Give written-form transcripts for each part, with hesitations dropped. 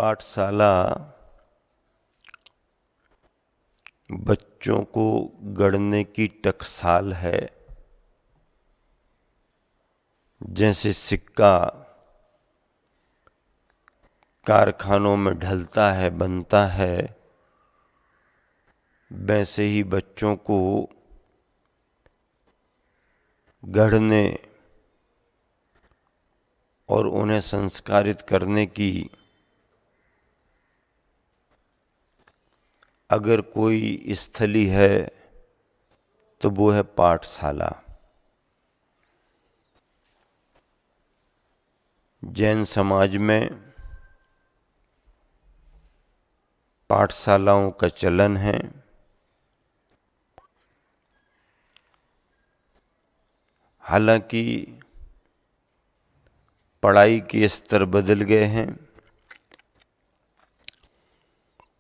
पाठशाला बच्चों को गढ़ने की टकसाल है। जैसे सिक्का कारखानों में ढलता है, बनता है, वैसे ही बच्चों को गढ़ने और उन्हें संस्कारित करने की अगर कोई स्थली है तो वो है पाठशाला। जैन समाज में पाठशालाओं का चलन है। हालांकि पढ़ाई के स्तर बदल गए हैं,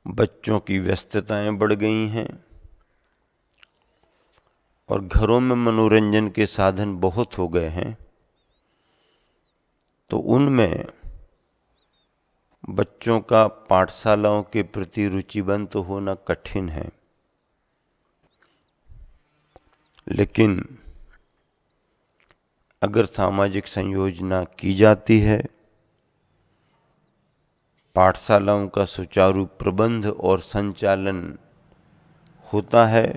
बच्चों की व्यस्तताएं बढ़ गई हैं और घरों में मनोरंजन के साधन बहुत हो गए हैं, तो उनमें बच्चों का पाठशालाओं के प्रति रुचिवंत होना कठिन है। लेकिन अगर सामाजिक संयोजना की जाती है, पाठशालाओं का सुचारू प्रबंध और संचालन होता है,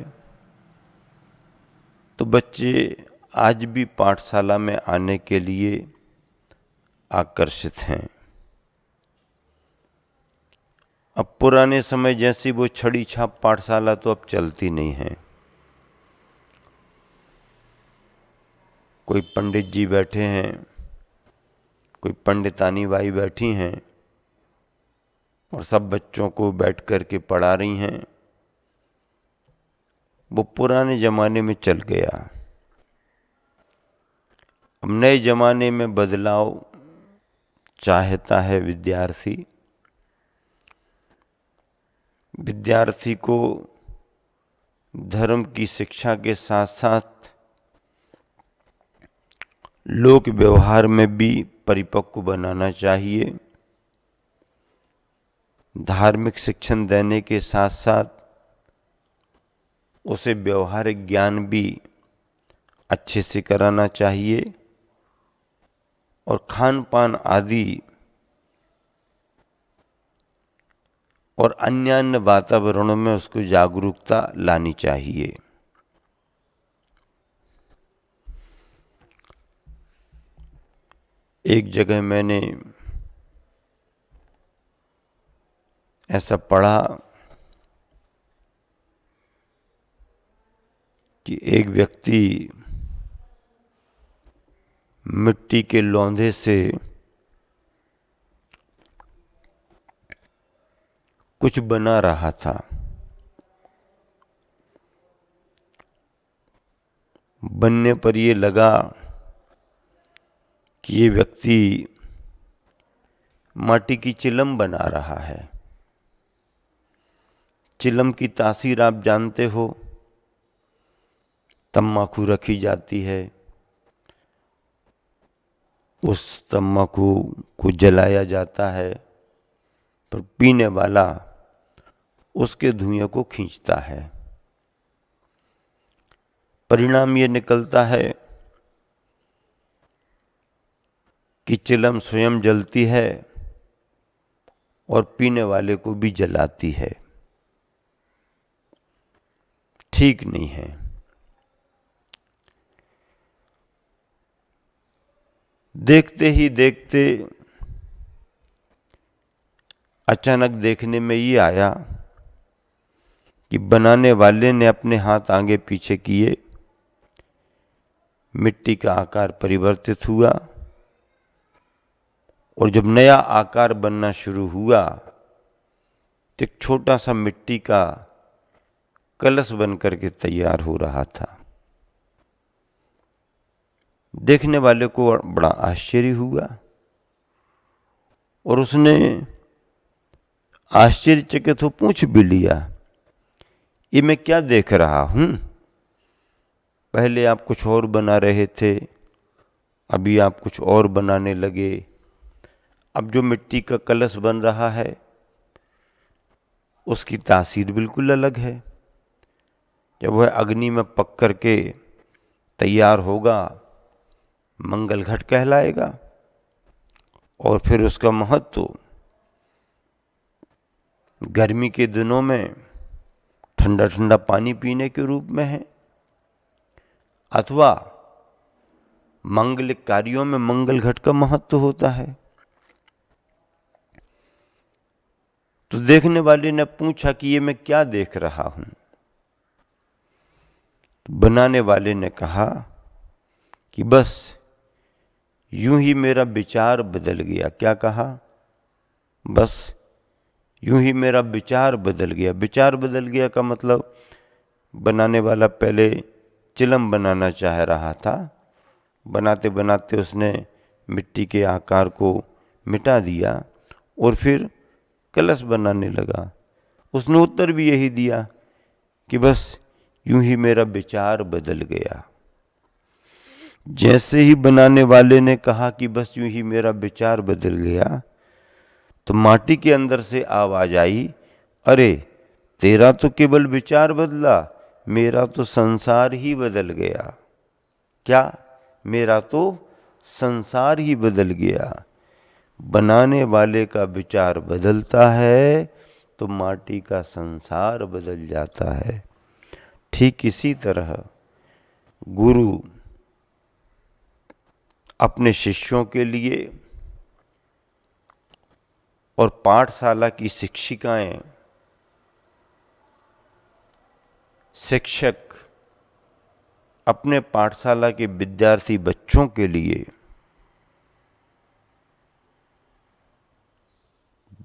तो बच्चे आज भी पाठशाला में आने के लिए आकर्षित हैं। अब पुराने समय जैसी वो छड़ी छाप पाठशाला तो अब चलती नहीं है। कोई पंडित जी बैठे हैं, कोई पंडितानी बाई बैठी हैं और सब बच्चों को बैठ कर के पढ़ा रही हैं। वो पुराने जमाने में चल गया। अब नए जमाने में बदलाव चाहता है विद्यार्थी। विद्यार्थी को धर्म की शिक्षा के साथ साथ लोक व्यवहार में भी परिपक्व बनाना चाहिए। धार्मिक शिक्षण देने के साथ साथ उसे व्यवहारिक ज्ञान भी अच्छे से कराना चाहिए और खान पान आदि और अन्य वातावरणों में उसको जागरूकता लानी चाहिए। एक जगह मैंने ऐसा पढ़ा कि एक व्यक्ति मिट्टी के लौंधे से कुछ बना रहा था। बनने पर ये लगा कि ये व्यक्ति माटी की चिलम बना रहा है। चिलम की तासीर आप जानते हो, तम्बाकू रखी जाती है, उस तम्बाकू को जलाया जाता है, पर पीने वाला उसके धुएं को खींचता है। परिणाम ये निकलता है कि चिलम स्वयं जलती है और पीने वाले को भी जलाती है। ठीक नहीं है। देखते ही देखते अचानक देखने में ये आया कि बनाने वाले ने अपने हाथ आगे पीछे किए, मिट्टी का आकार परिवर्तित हुआ और जब नया आकार बनना शुरू हुआ तो एक छोटा सा मिट्टी का कलश बनकर के तैयार हो रहा था। देखने वाले को बड़ा आश्चर्य हुआ और उसने आश्चर्यचकित हो पूछ भी लिया, ये मैं क्या देख रहा हूं? पहले आप कुछ और बना रहे थे, अभी आप कुछ और बनाने लगे, अब जो मिट्टी का कलश बन रहा है उसकी तासीर बिल्कुल अलग है। जब वह अग्नि में पक करके तैयार होगा, मंगल घट कहलाएगा। और फिर उसका महत्व गर्मी के दिनों में ठंडा ठंडा पानी पीने के रूप में है, अथवा मांगलिक कार्यों में मंगल घट का महत्व होता है। तो देखने वाले ने पूछा कि ये मैं क्या देख रहा हूं। बनाने वाले ने कहा कि बस यूं ही मेरा विचार बदल गया। क्या कहा? बस यूं ही मेरा विचार बदल गया। विचार बदल गया का मतलब, बनाने वाला पहले चिलम बनाना चाह रहा था, बनाते बनाते उसने मिट्टी के आकार को मिटा दिया और फिर कलश बनाने लगा। उसने उत्तर भी यही दिया कि बस यूं ही मेरा विचार बदल गया। जैसे ही बनाने वाले ने कहा कि बस यूं ही मेरा विचार बदल गया, तो माटी के अंदर से आवाज आई, अरे तेरा तो केवल विचार बदला, मेरा तो संसार ही बदल गया। क्या? मेरा तो संसार ही बदल गया। बनाने वाले का विचार बदलता है तो माटी का संसार बदल जाता है। ठीक इसी तरह गुरु अपने शिष्यों के लिए और पाठशाला की शिक्षिकाएं, शिक्षक अपने पाठशाला के विद्यार्थी बच्चों के लिए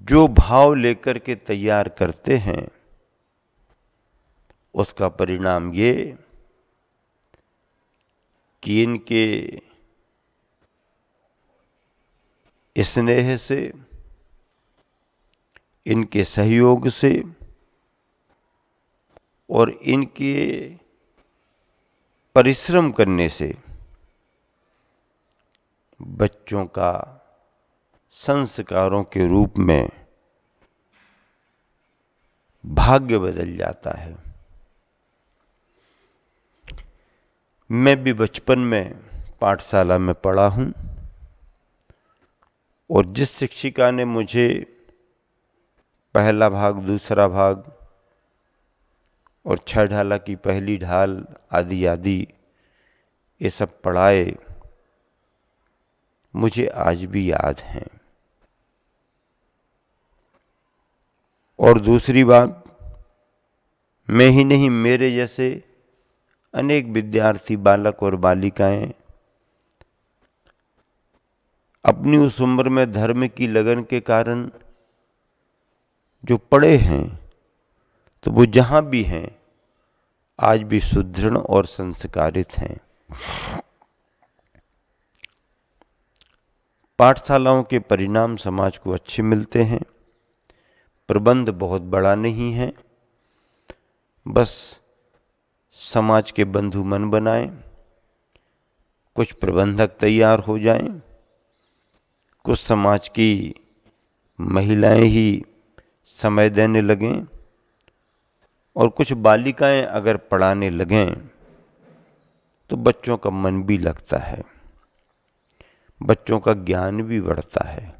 जो भाव लेकर के तैयार करते हैं, उसका परिणाम ये कि इनके स्नेह से, इनके सहयोग से और इनके परिश्रम करने से बच्चों का संस्कारों के रूप में भाग्य बदल जाता है। मैं भी बचपन में पाठशाला में पढ़ा हूं और जिस शिक्षिका ने मुझे पहला भाग, दूसरा भाग और 6 ढाला की पहली ढाल आदि आदि ये सब पढ़ाए, मुझे आज भी याद हैं। और दूसरी बात, मैं ही नहीं, मेरे जैसे अनेक विद्यार्थी, बालक और बालिकाएं अपनी उस उम्र में धर्म की लगन के कारण जो पढ़े हैं, तो वो जहां भी हैं आज भी सुदृढ़ और संस्कारित हैं। पाठशालाओं के परिणाम समाज को अच्छे मिलते हैं। प्रबंध बहुत बड़ा नहीं है, बस समाज के बंधु मन बनाएं, कुछ प्रबंधक तैयार हो जाएं, कुछ समाज की महिलाएं ही समय देने लगें और कुछ बालिकाएं अगर पढ़ाने लगें तो बच्चों का मन भी लगता है, बच्चों का ज्ञान भी बढ़ता है।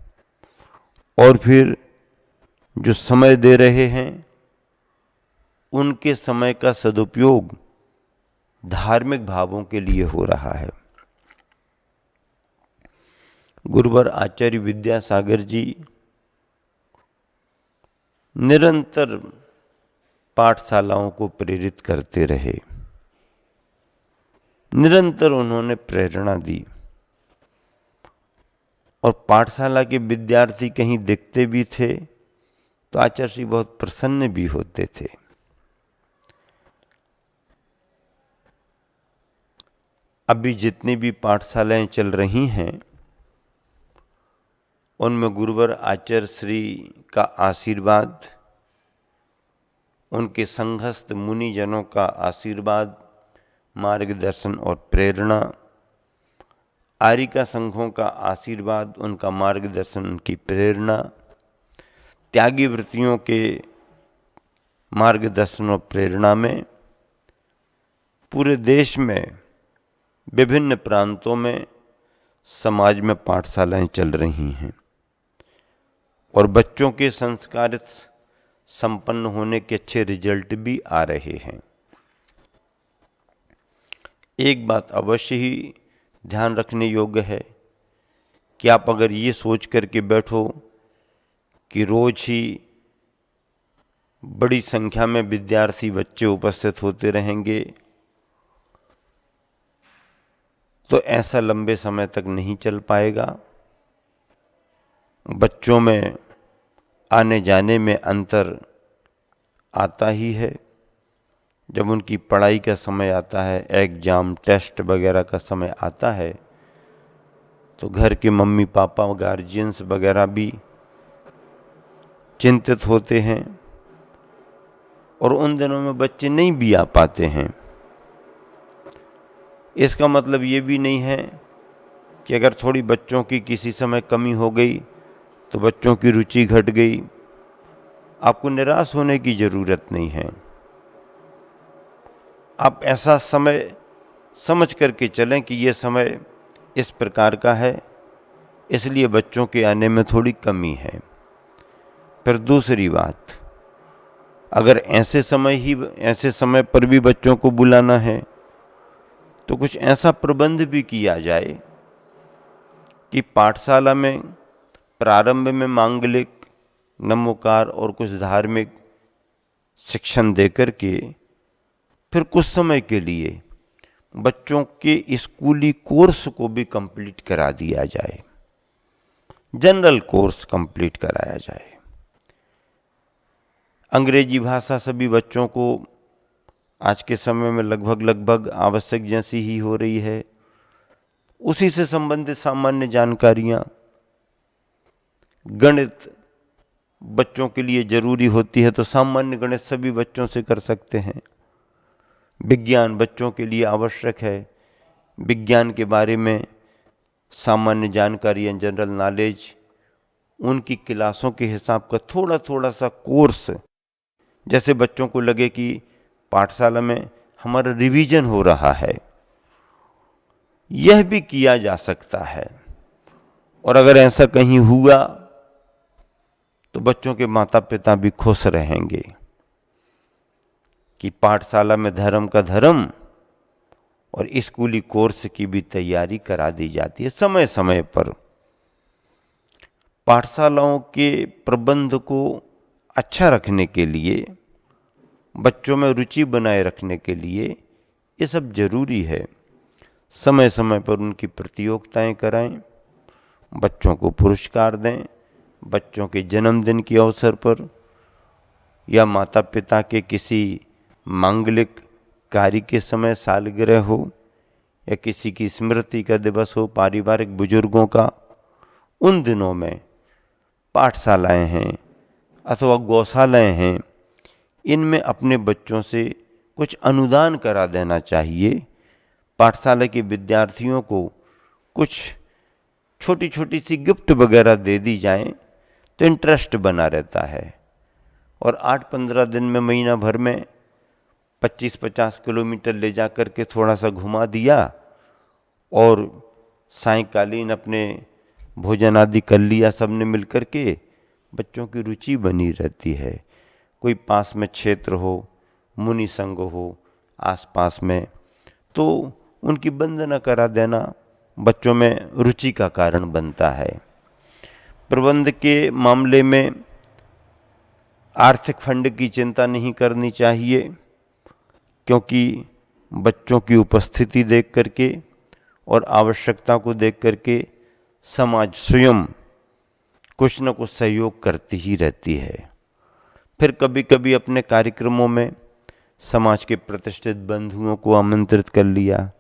और फिर जो समय दे रहे हैं उनके समय का सदुपयोग धार्मिक भावों के लिए हो रहा है। गुरुवर आचार्य विद्यासागर जी निरंतर पाठशालाओं को प्रेरित करते रहे, निरंतर उन्होंने प्रेरणा दी और पाठशाला के विद्यार्थी कहीं दिखते भी थे तो आचार्य जी बहुत प्रसन्न भी होते थे। अभी जितनी भी पाठशालाएं चल रही हैं उनमें गुरुवर आचार्य श्री का आशीर्वाद, उनके संघस्थ मुनिजनों का आशीर्वाद, मार्गदर्शन और प्रेरणा आर्यिका संघों का आशीर्वाद, उनका मार्गदर्शन, उनकी प्रेरणा, त्यागी वृत्तियों के मार्गदर्शन और प्रेरणा में पूरे देश में विभिन्न प्रांतों में समाज में पाठशालाएं चल रही हैं और बच्चों के संस्कारित संपन्न होने के अच्छे रिजल्ट भी आ रहे हैं। एक बात अवश्य ही ध्यान रखने योग्य है कि आप अगर ये सोच करके बैठो कि रोज ही बड़ी संख्या में विद्यार्थी बच्चे उपस्थित होते रहेंगे, तो ऐसा लंबे समय तक नहीं चल पाएगा। बच्चों में आने जाने में अंतर आता ही है। जब उनकी पढ़ाई का समय आता है, एग्जाम टेस्ट वगैरह का समय आता है, तो घर के मम्मी पापा गार्जियंस वगैरह भी चिंतित होते हैं और उन दिनों में बच्चे नहीं भी आ पाते हैं। इसका मतलब ये भी नहीं है कि अगर थोड़ी बच्चों की किसी समय कमी हो गई तो बच्चों की रुचि घट गई। आपको निराश होने की जरूरत नहीं है। आप ऐसा समय समझ करके चलें कि ये समय इस प्रकार का है, इसलिए बच्चों के आने में थोड़ी कमी है। फिर दूसरी बात, अगर ऐसे समय पर भी बच्चों को बुलाना है तो कुछ ऐसा प्रबंध भी किया जाए कि पाठशाला में प्रारंभ में मांगलिक, नमोकार और कुछ धार्मिक शिक्षण देकर के फिर कुछ समय के लिए बच्चों के स्कूली कोर्स को भी कंप्लीट करा दिया जाए, जनरल कोर्स कंप्लीट कराया जाए। अंग्रेजी भाषा सभी बच्चों को आज के समय में लगभग आवश्यक जैसी ही हो रही है। उसी से संबंधित सामान्य जानकारियां, गणित बच्चों के लिए जरूरी होती है तो सामान्य गणित सभी बच्चों से कर सकते हैं। विज्ञान बच्चों के लिए आवश्यक है, विज्ञान के बारे में सामान्य जानकारियां, जनरल नॉलेज, उनकी क्लासों के हिसाब का थोड़ा थोड़ा सा कोर्स, जैसे बच्चों को लगे कि पाठशाला में हमारा रिवीजन हो रहा है, यह भी किया जा सकता है। और अगर ऐसा कहीं हुआ तो बच्चों के माता पिता भी खुश रहेंगे कि पाठशाला में धर्म का धर्म और स्कूली कोर्स की भी तैयारी करा दी जाती है समय समय पर। पाठशालाओं के प्रबंध को अच्छा रखने के लिए, बच्चों में रुचि बनाए रखने के लिए ये सब जरूरी है। समय समय पर उनकी प्रतियोगिताएं कराएं, बच्चों को पुरस्कार दें। बच्चों के जन्मदिन के अवसर पर या माता पिता के किसी मांगलिक कार्य के समय, सालगिरह हो या किसी की स्मृति का दिवस हो, पारिवारिक बुजुर्गों का, उन दिनों में पाठशालाएं हैं अथवा गौशालाएं हैं, इनमें अपने बच्चों से कुछ अनुदान करा देना चाहिए। पाठशाला के विद्यार्थियों को कुछ छोटी छोटी सी गिफ्ट वगैरह दे दी जाए तो इंटरेस्ट बना रहता है। और 8-15 दिन में, महीना भर में 25-50 किलोमीटर ले जा कर के थोड़ा सा घुमा दिया और सायंकालीन अपने भोजन आदि कर लिया सबने मिल कर के, बच्चों की रुचि बनी रहती है। कोई पास में क्षेत्र हो, मुनि संघ हो आसपास में, तो उनकी वंदना करा देना बच्चों में रुचि का कारण बनता है। प्रबंध के मामले में आर्थिक फंड की चिंता नहीं करनी चाहिए, क्योंकि बच्चों की उपस्थिति देख करके और आवश्यकता को देख करके समाज स्वयं कुछ न कुछ सहयोग करती ही रहती है। फिर कभी कभी अपने कार्यक्रमों में समाज के प्रतिष्ठित बंधुओं को आमंत्रित कर लिया,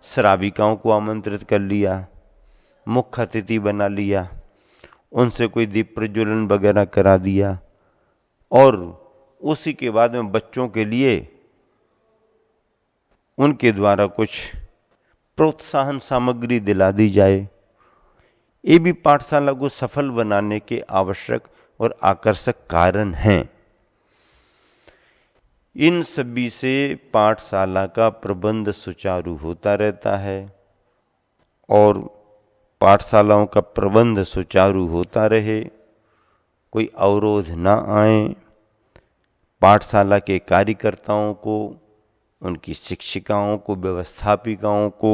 श्राविकाओं को आमंत्रित कर लिया, मुख्य अतिथि बना लिया, उनसे कोई दीप प्रज्वलन वगैरह करा दिया और उसी के बाद में बच्चों के लिए उनके द्वारा कुछ प्रोत्साहन सामग्री दिला दी जाए। ये भी पाठशाला को सफल बनाने के आवश्यक और आकर्षक कारण हैं। इन सभी से पाठशाला का प्रबंध सुचारू होता रहता है और पाठशालाओं का प्रबंध सुचारू होता रहे, कोई अवरोध ना आए, पाठशाला के कार्यकर्ताओं को, उनकी शिक्षिकाओं को, व्यवस्थापिकाओं को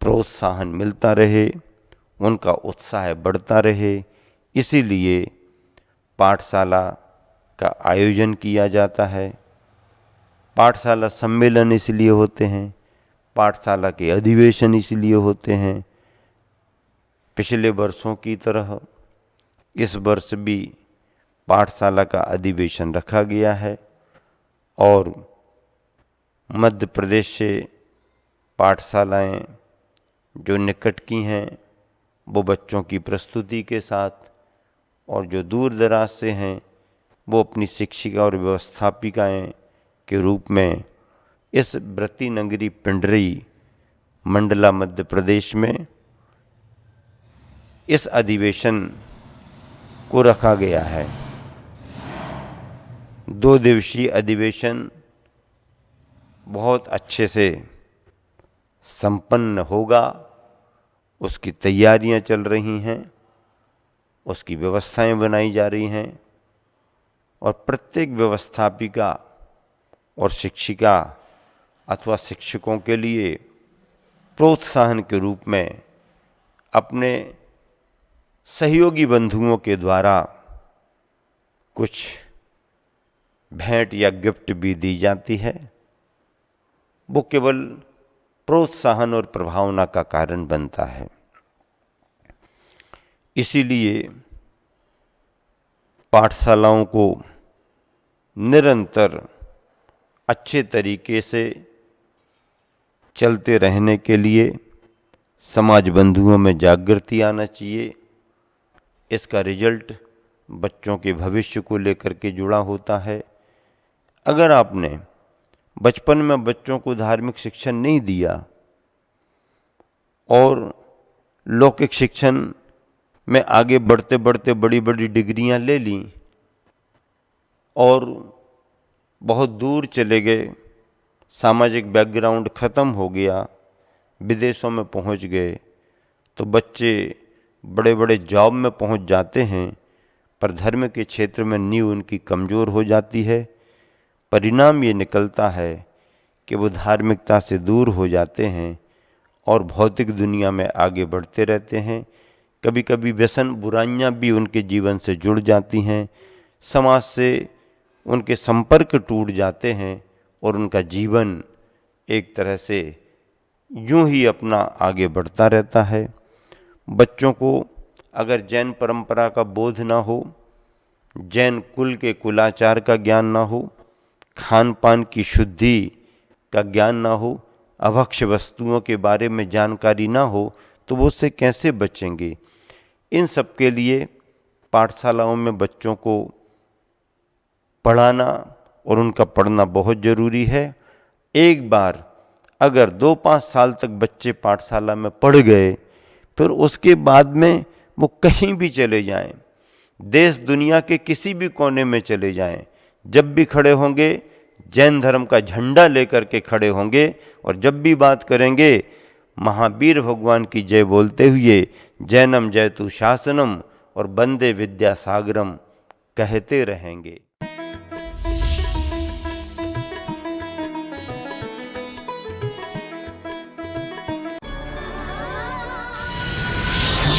प्रोत्साहन मिलता रहे, उनका उत्साह बढ़ता रहे। इसीलिए पाठशाला का आयोजन किया जाता है। पाठशाला सम्मेलन इसलिए होते हैं, पाठशाला के अधिवेशन इसलिए होते हैं। पिछले वर्षों की तरह इस वर्ष भी पाठशाला का अधिवेशन रखा गया है और मध्य प्रदेश से पाठशालाएं जो निकट की हैं वो बच्चों की प्रस्तुति के साथ, और जो दूर दराज से हैं वो अपनी शिक्षिका और व्यवस्थापिकाएं के रूप में इस व्रती नगरी पिंडरी मंडला मध्य प्रदेश में इस अधिवेशन को रखा गया है। 2 दिवसीय अधिवेशन बहुत अच्छे से संपन्न होगा, उसकी तैयारियां चल रही हैं, उसकी व्यवस्थाएं बनाई जा रही हैं और प्रत्येक व्यवस्थापिका और शिक्षिका अथवा शिक्षकों के लिए प्रोत्साहन के रूप में अपने सहयोगी बंधुओं के द्वारा कुछ भेंट या गिफ्ट भी दी जाती है। वो केवल प्रोत्साहन और प्रभावना का कारण बनता है। इसीलिए पाठशालाओं को निरंतर अच्छे तरीके से चलते रहने के लिए समाज बंधुओं में जागृति आना चाहिए। इसका रिजल्ट बच्चों के भविष्य को लेकर के जुड़ा होता है। अगर आपने बचपन में बच्चों को धार्मिक शिक्षण नहीं दिया और लौकिक शिक्षण में आगे बढ़ते बढ़ते बड़ी बड़ी डिग्रियां ले ली और बहुत दूर चले गए, सामाजिक बैकग्राउंड खत्म हो गया, विदेशों में पहुंच गए, तो बच्चे बड़े बड़े जॉब में पहुंच जाते हैं पर धर्म के क्षेत्र में नींव उनकी कमज़ोर हो जाती है। परिणाम ये निकलता है कि वो धार्मिकता से दूर हो जाते हैं और भौतिक दुनिया में आगे बढ़ते रहते हैं। कभी कभी व्यसन बुराइयां भी उनके जीवन से जुड़ जाती हैं, समाज से उनके संपर्क टूट जाते हैं और उनका जीवन एक तरह से यूं ही अपना आगे बढ़ता रहता है। बच्चों को अगर जैन परंपरा का बोध ना हो, जैन कुल के कुलाचार का ज्ञान ना हो, खान पान की शुद्धि का ज्ञान ना हो, अभक्ष्य वस्तुओं के बारे में जानकारी ना हो, तो वो उससे कैसे बचेंगे। इन सब के लिए पाठशालाओं में बच्चों को पढ़ाना और उनका पढ़ना बहुत ज़रूरी है। एक बार अगर 2-5 साल तक बच्चे पाठशाला में पढ़ गए, फिर उसके बाद में वो कहीं भी चले जाएं, देश दुनिया के किसी भी कोने में चले जाएं, जब भी खड़े होंगे जैन धर्म का झंडा लेकर के खड़े होंगे और जब भी बात करेंगे महावीर भगवान की जय बोलते हुए जैनम जयतु शासनम और वंदे विद्यासागरम कहते रहेंगे।